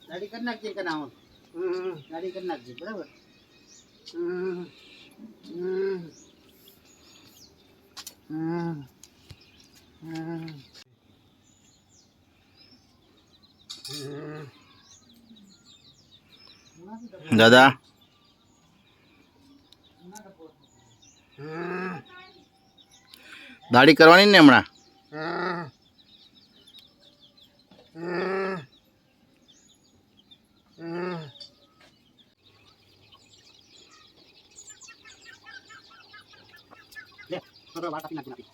દાઢી કરી નાખજે કે ના દાઢી કરી નાખજે બરાબર. દાદા દાઢી કરવાની ને હમણાં? લે થોડો વાત આપી નાખી.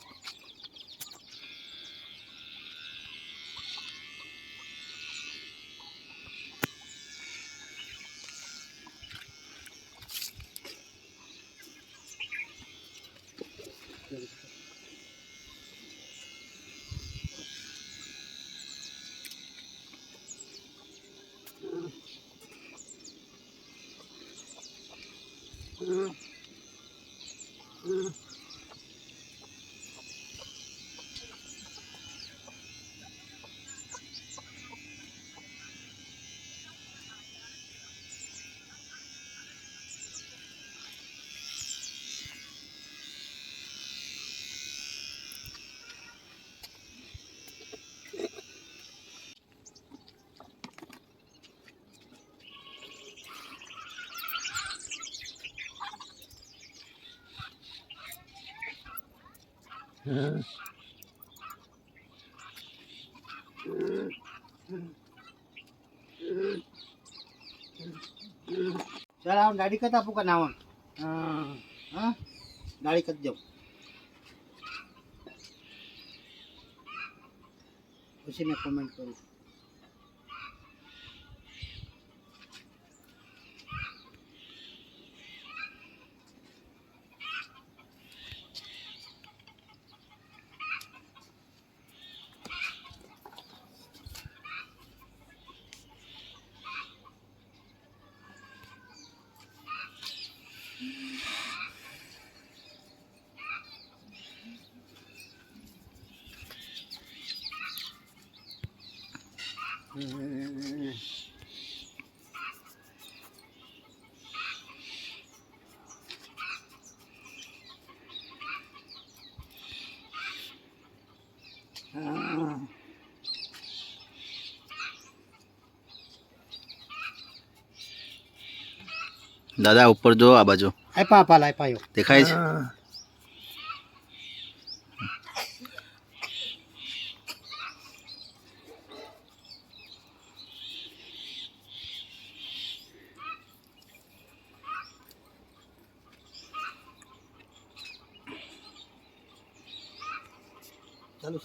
ચાલ આવ દાઢી કરતા આપું કે ના આવ? હા દાઢી કરી દઉં પછી મેં કોમેન્ટ કરું. દાદા ઉપર જો, આ બાજુ આપ્યો દેખાય છે? ચાલુ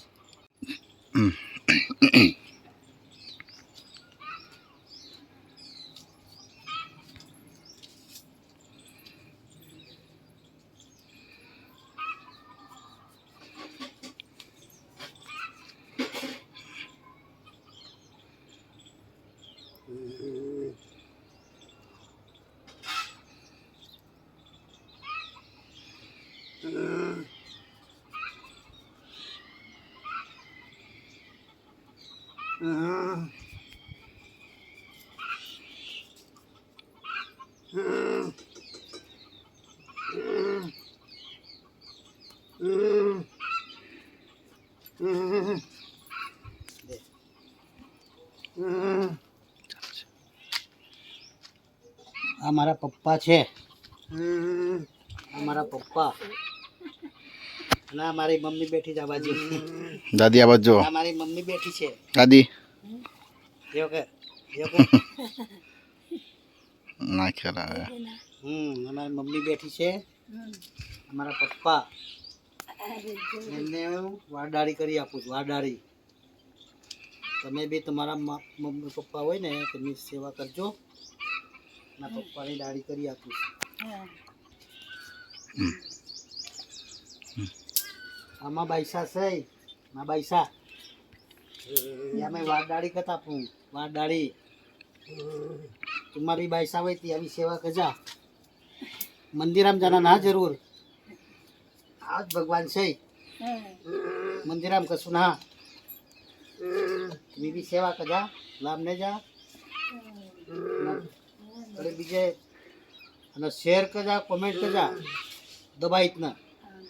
આ મારા પપ્પા છે. આ મારા પપ્પા અને આ મારી મમ્મી બેઠી છે આ બાજુ. દાદી આ બાજુ જો. આ મારી મમ્મી બેઠી છે. દાદી જો કે ના ખ્યાલ આવે. અમારી મમ્મી બેઠી છે. અમારા પપ્પા એમને વાડાળી કરી આપું છું. વાડાળી તમે બી તમારા મમ્મી પપ્પા હોય ને તેમની સેવા કરજો. ના પપ્પાની દાઢી કરી આપું છું. આમાં પૈસા છે. માં પૈસા મેં વાડાળી કરતા આપું. વાડાળી तुम्हारी पैसा हुई थी अभी सेवा कजा मंदिरम जाना ना जरूर. आज भगवान से मंदिरम का सुना तुम्ही बी सेवा करा लाभ ने जा अरे बीजे અને શેર કરજા કોમેન્ટ કરજા દબાઈત ના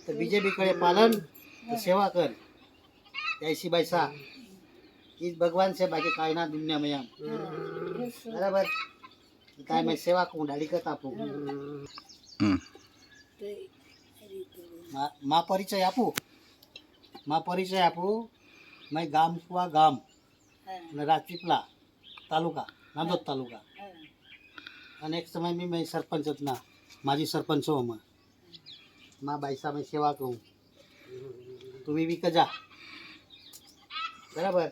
તો બીજે બી કરે પાલન તો સેવા કર જયસી ભાઈ સા ઈ ભગવાન છે બાકી કાઈ ના દુનિયામાં આમ બરાબર કાઈ મેં સેવા કરું ડાળી કરતા આપું માં પરિચય આપું મેં ગામ કુવા ગામ અને રાજપીપળા તાલુકા નાંદોદ તાલુકા અને એક સમય બી મેં સરપંચ હતા માજી સરપંચ છો અમે માં બાઈસા મેં સેવા કરું તું બી કજા બરાબર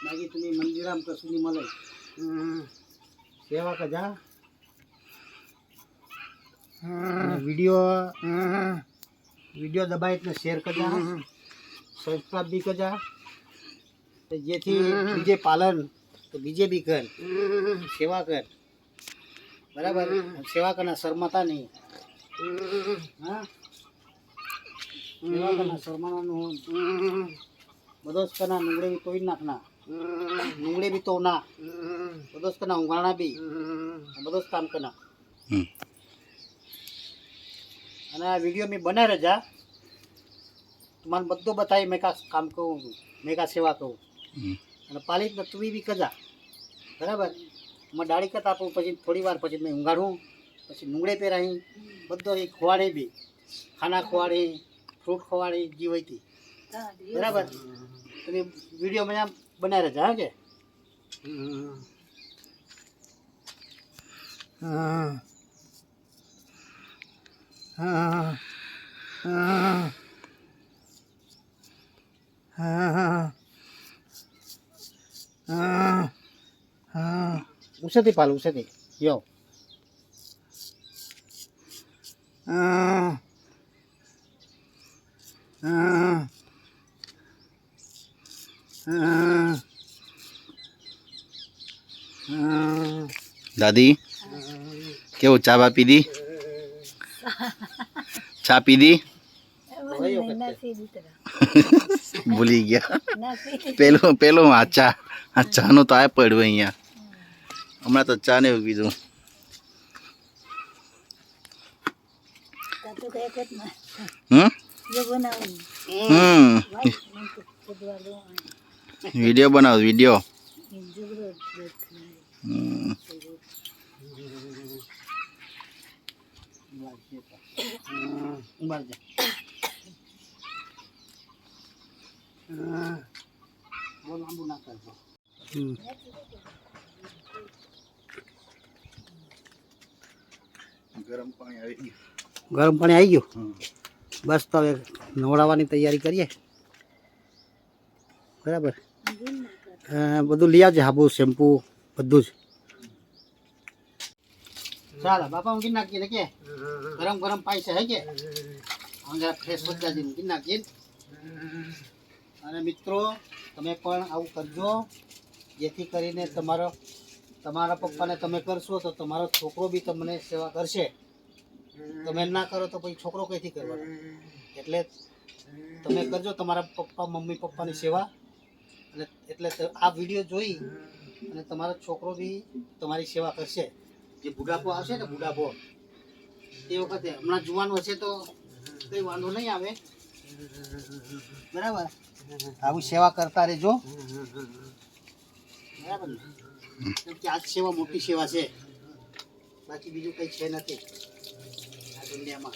બાકી તમે મંદિરામ કશું નહીં મળે સેવા કજા વિડીયો દબાઈ એટલે શેર કરજા સબસ્ક્રાઇબ બી કરજા જેથી બીજે પાલન તો બીજે બી કર સેવા કર બરાબર સેવા કરના શરમાતા નહીં હા સેવા કરના શરમાવાનું બધો જ કરના નુંગળે બી તોડી નાખના નુંગળે બી તો ના બધો જ કરના ઊંઘાણા બી બધો જ કામ કરના અને આ વિડીયો મેં બનાવી રજા તમારે બધું બતાવી મેં કા કામ કહું મેં કા સેવા કહું અને પાલિત તું બી કજા બરાબર મેં ડાળી કત આપું પછી થોડી વાર પછી મેં ઊંઘાડું પછી નુંગળે પહેરાવી બધો એ ખવાડે બી ખાના ખવાડે ફ્રૂટ ખવાડે જીવતી બરાબર તમે વિડીયો મને આમ બનાવી રજા હા કે ઉસેથી પાલ ઉસેથી યો દાદી કેવું ચા બા પીધી ચા પીધી ભૂલી ગયા પેલો આ ચાનું તો આ પડ્યું અહીંયા હમણાં તો ચા ને એવું કીધું વિડીયો બનાવો વિડીયો લાંબુ ના કરજો ગરમ પાણી આવી ગયું ગરમ પાણી આવી ગયું બસ તો હવે નવડાવવાની તૈયારી કરીએ બરાબર બધું લઈ આવજે હાબુ શેમ્પુ બધું જ ચાલો બાપા ઊંઘી નાખીએ કે ગરમ ગરમ પાઈ છે હે કે જરા ફ્રેશ બધાજી ઊંઘી નાખીએ અને મિત્રો તમે પણ આવું કરજો જેથી કરીને તમારા પપ્પાને તમે કરશો તો તમારો છોકરો બી તમને સેવા કરશે તમે ના કરો તો પછી છોકરો કઈથી કરવાનો એટલે તમે કરજો તમારા પપ્પા મમ્મી પપ્પાની સેવા અને એટલે આ વિડીયો જોઈ અને તમારો છોકરો બી તમારી સેવા કરશે જે બુઢાપો આવશે ને બુઢાપો એ વખતે હમણાં જુવાનું હશે તો કંઈ વાંધો નહીં આવે બરાબર આવું સેવા કરતા રહેજો બરાબર ને કેમ કે આ સેવા મોટી સેવા છે બાકી બીજું કંઈ છે નથી આ દુનિયામાં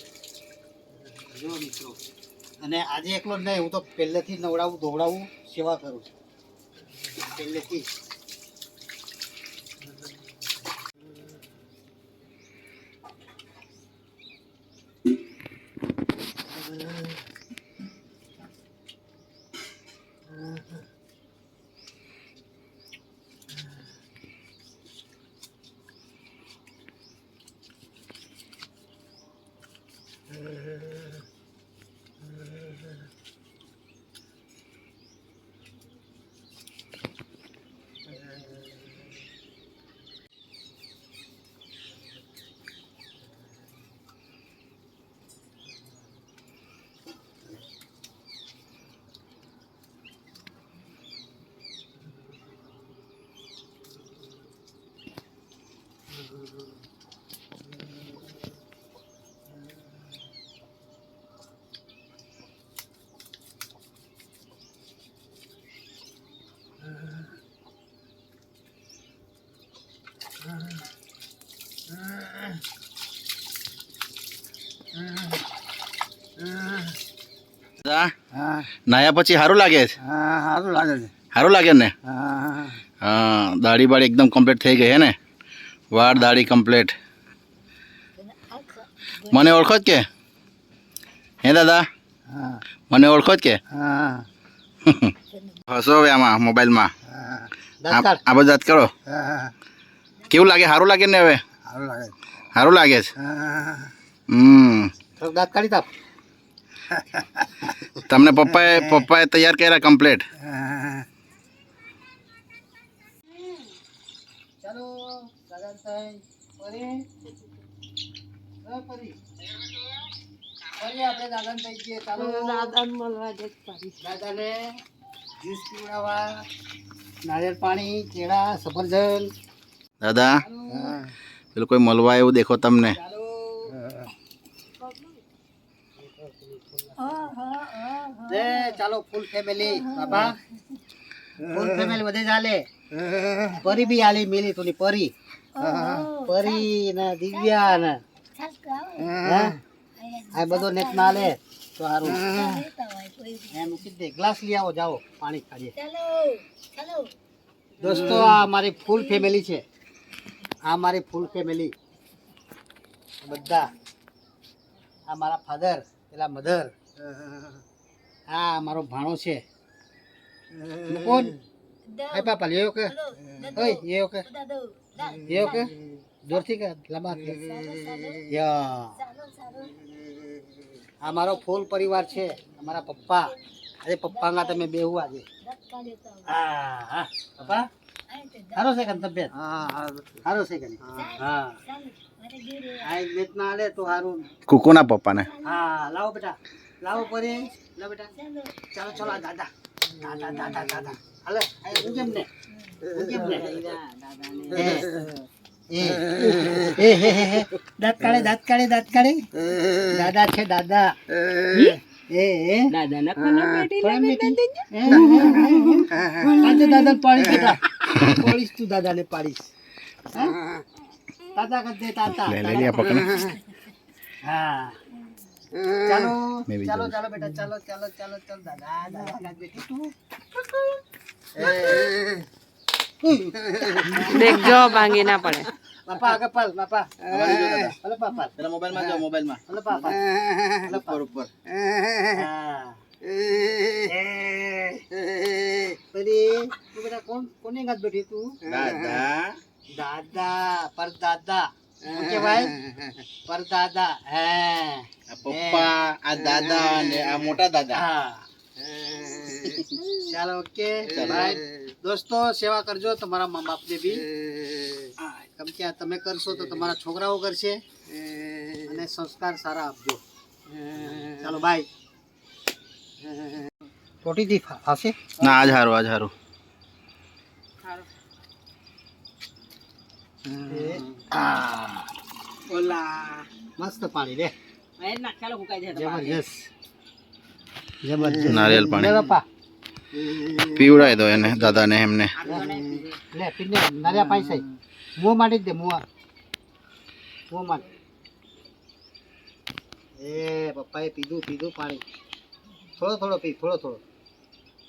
જો મિત્રો અને આજે એકલો જ નહીં હું તો પહેલેથી નવડાવું ધોવડાવું સેવા કરું છું પહેલેથી દાદા હા નાયા પછી સારું લાગે છે? હા સારું લાગે છે. સારું લાગે ને? હા હા દાઢી બાળી એકદમ કમ્પ્લીટ થઈ ગઈ હે ને? વાળ દાઢી કમ્પ્લીટ. મને ઓળખો જ કે હે દાદા? હા મને ઓળખો જ કે? હા હસો હવે આમાં મોબાઈલમાં. દાંત કાઢ. આ બધું દાંત કરો. હા કેવું લાગે? સારું લાગે ને હવે? સારું લાગે છે. સારું લાગે છે. હા હમ દાંત કાઢી તાપ. તમને પપ્પાએ તૈયાર કર્યા કમ્પ્લીટ. ચાલો દાદા સાહેબ પરી પરી આપણે દાદા થઈ ગયે. ચાલો દાદાને જ્યુસ પીવડાવવા, નારિયેળ પાણી, કેળા, સફરજન. દાદા પેલું કોઈ મળવા એવું દેખો તમને? ચાલો ચાલો ફૂલ ફેમિલી બાપા, ફૂલ ફેમિલી બધે ચાલે. પરી બી આલી મિલી તુની પરી ને દિવ્યા ને આ બધો નેટ ના લે તો સારું. એમ મૂકી દે. ગ્લાસ લઈ આવો, જાઓ પાણી કાઢીએ. દોસ્તો આ મારી ફૂલ ફેમિલી છે. આ મારી ફૂલ ફેમિલી બધા. આ મારા ફાધર, પેલા મધર, આ મારો ભાણો છે. કોણ? એ પાપા લેવો કે? ઓય લેવો કે? લેવો કે? જોરથી કે લાંબા યા. આ મારો ફૂલ પરિવાર છે. અમારા પપ્પા. આજે પપ્પાના તમે બેહુ આજે. હા હા પપ્પા સારો છે કે તબિયત? સારો છે કે? હા આ એક મેચ ના આલે તો સારું. કુકુના પપ્પાને. હા લાવો બેટા, લાવો પરી. લાવો બેટા. ચાલો ચાલો આ દાદા દાદા દાદા દાદા હાલે હું કેમ ને દાંત કાઢે દાંત કાઢે દાંત કાઢે. દાદા છે દાદા. દાદા પાડીશ બેટા, પાડીશ તું દાદાને પાડીશ. તાતા કર દે તાતા. હા ચાલો ચાલો ચાલો બેટા, ચાલો ચાલો ચાલો ચાલો દાદા દાદા કાઢ બેટી તું. દેખજો ભાંગી ના પડે. બાપા આગળ પાલ બાપા. હલો પાપા. પેલા મોબાઈલમાં જો મોબાઈલમાં. હલો પાપા. હલો ઉપર ઉપર. હા પરી તું બેટા કોને ગાત બેઠી તું? દાદા દાદા પરદાદા. શું કહેવાય? પરદાદા. હે આ પપ્પા, આ દાદા અને આ મોટા દાદા. હા ચાલો ઓકે બાય. દોસ્તો સેવા કરજો તમારા મા બાપને બી. કેમ કે આ તમે કરશો તો તમારા છોકરાઓ કરશે અને સંસ્કાર સારા આપજો. ચાલો બાય. રોટી દી ફાવશે? ના આજ હારું આજ હારું. ઓલા મસ્ત પાણી રે. જબરજસ્ત જબરજસ્ત નારિયેળ પાણી. લે બાપા પીવડાવી દો એને દાદાને એમને. લે પીને નારિયા પાઈ સઈ મું માટી દે મું માટે. એ પપ્પાએ પીધું પીધું પાણી. થોડો થોડો પી, થોડો થોડો,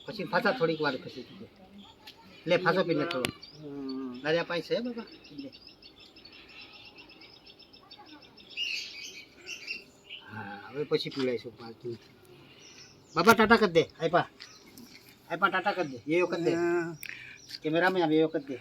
પછી પાછા થોડીક વાર પછી પીધું. લે પાછો પીને થોડો. નારિયા પાઈ છે બાબા. હા હવે પછી પીવડાવીશું પાણી. બાબા ટાટા કરી દે. આઈપા આઈપા ટાટા કરી દે. એ વખત દે કેમેરામાં આવે એ વખત દે.